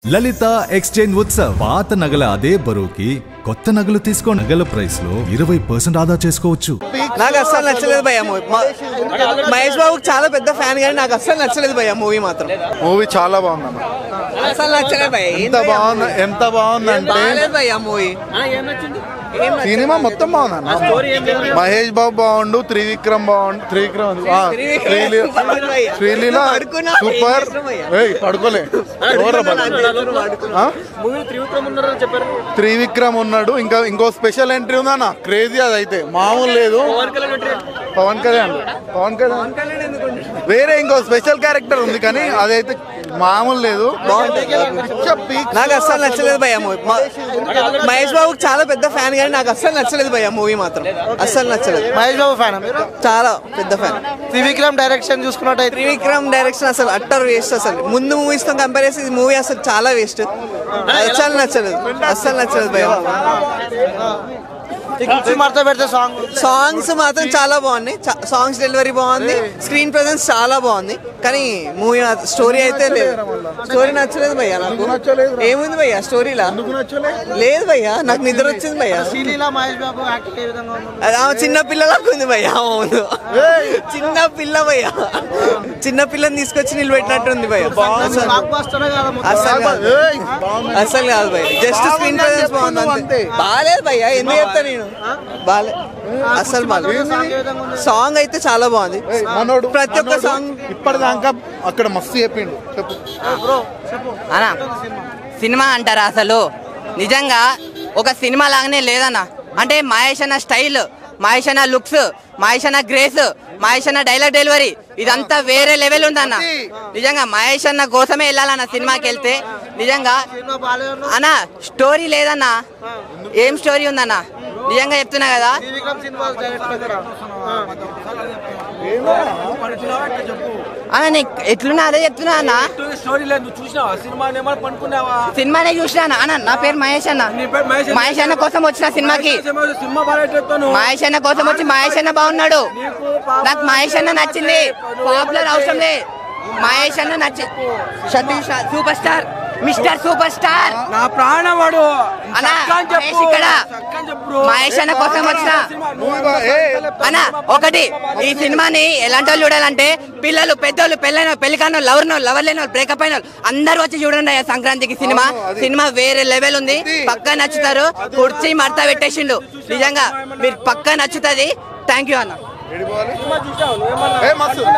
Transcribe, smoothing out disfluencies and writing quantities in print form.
లలిత exchange Utsav పాత నగల అదే బరువుకి కొత్త నగలు తీసుకో నగల ప్రైస్ లో 20% ఆదా చేసుకోవచ్చు. నాకు అస్సలు నచ్చలేదు భయ్య మూవీ. మహేష్ బాబుకి చాలా పెద్ద ఫ్యాన్ కానీ నాకు అస్సలు నచ్చలేదు భయ్య మూవీ మాత్రం. మూవీ చాలా బాగుందన్న. అస్సలు నచ్చలేదు భయ్య. ఎంత బాగుందంటే భయ్య మూవీ సినిమా మొత్తం బాగుందన్న. మహేష్ బాబు బాగుండు, త్రివిక్రమ్ బాగుండు, శ్రీలీల సూపర్. పడుకోలే త్రివిక్రమ్ ఉన్నాడు. ఇంకో స్పెషల్ ఎంట్రీ ఉందన్న, క్రేజీ. అదైతే మామూలు లేదు. పవన్ కళ్యాణ్ వేరే ఇంకో స్పెషల్ క్యారెక్టర్ ఉంది కానీ అదైతే మామూలు లేదు. నాకు అస్సలు నచ్చలేదు భయ్య మూవీ. మహేష్ బాబుకి చాలా పెద్ద ఫ్యాన్ కానీ నాకు అస్సలు నచ్చలేదు భయ్య మూవీ మాత్రం. అస్సలు నచ్చలేదు. మహేష్ బాబు ఫ్యాన్ చాలా పెద్ద ఫ్యాన్. త్రివిక్రమ్ డైరెక్షన్ చూసుకున్నట్టు త్రివిక్రమ్ డైరెక్షన్ అసలు అట్టర్ వేస్ట్. అసలు ముందు మూవీస్ తో కంపేర్ చేసి ఈ మూవీ అసలు చాలా వేస్ట్. అస్సలు నచ్చలేదు. అస్సలు నచ్చలేదు భయ్య. సాంగ్స్ మాత్రం చాలా బాగున్నాయి. సాంగ్స్ డెలివరీ బాగుంది, స్క్రీన్ ప్రెజెన్స్ చాలా బాగుంది. కానీ మూవీ స్టోరీ అయితే లేదు. స్టోరీ నచ్చలేదు భయ్య నాకు. ఏముంది భయ్య స్టోరీలా? లేదు భయ్య, నాకు నిద్ర వచ్చింది భయ్య. చిన్న పిల్లలకు ఉంది భయ్య. చిన్న పిల్ల భయ్య, చిన్న పిల్లని తీసుకొచ్చి నిలబెట్టినట్టుంది భయ్య. అసలు కాదు భయ్య, జస్ట్ స్క్రీన్ ప్రెజెన్స్ బాగుంది. బాగాలేదు భయ్య, ఎందుకు చెప్తా నేను. బాలే అసలు సాంగ్ అయితే చాలా బాగుంది. ప్రతి ఒక్క సాంగ్ ఇప్పటిదాకా అక్కడ మస్తు చెప్పిండు. అన్నా సినిమా అంటారా? అసలు నిజంగా ఒక సినిమా లాగానే లేదన్నా. అంటే మహేష్ అన్న స్టైల్, మహేష్ అన్న లుక్స్, మహేష్ అన్న గ్రేస్, మహేష్ అన్న డైలాగ్ డెలివరీ ఇదంతా వేరే లెవెల్ ఉందన్న. నిజంగా మహేష్ అన్న కోసమే వెళ్ళాలన్న సినిమాకి వెళ్తే. నిజంగా అన్న స్టోరీ లేదన్నా. ఏం స్టోరీ ఉందన్న? నిజంగా చెప్తున్నా కదా. అన్న ఎట్లున్నా అదే చెప్తున్నా అన్న. సినిమానే చూసినా అన్న. నా పేరు మహేష్ అన్న. మహేష్ అన్న కోసం వచ్చిన సినిమాకి. మహేష్ అన్న కోసం వచ్చి మహేష్ అన్న బాగున్నాడు. నాకు మహేష్ అన్న నచ్చింది. పాపులర్ అవసరం లే, మహేష్ అన్న నచ్చింది. Satish super star, mister super star, నా ప్రాణవాడు ఇక్కడ మహేష్ అన్న కోసం వచ్చిన అన్న. ఒకటి, ఈ సినిమాని ఎలాంటి వాళ్ళు చూడాలంటే పిల్లలు, పెద్దోళ్ళు, పెళ్ళైన పెళ్లికానో, లవర్ లేని వాళ్ళు, బ్రేకప్ అయిన వాళ్ళు అందరూ వచ్చి చూడండి సంక్రాంతికి. సినిమా వేరే లెవెల్ ఉంది. పక్కా నచ్చుతారు. కుర్చీ మడత పెట్టేసిండు. నిజంగా మీరు పక్కా నచ్చుతుంది. థ్యాంక్ యూ అన్న.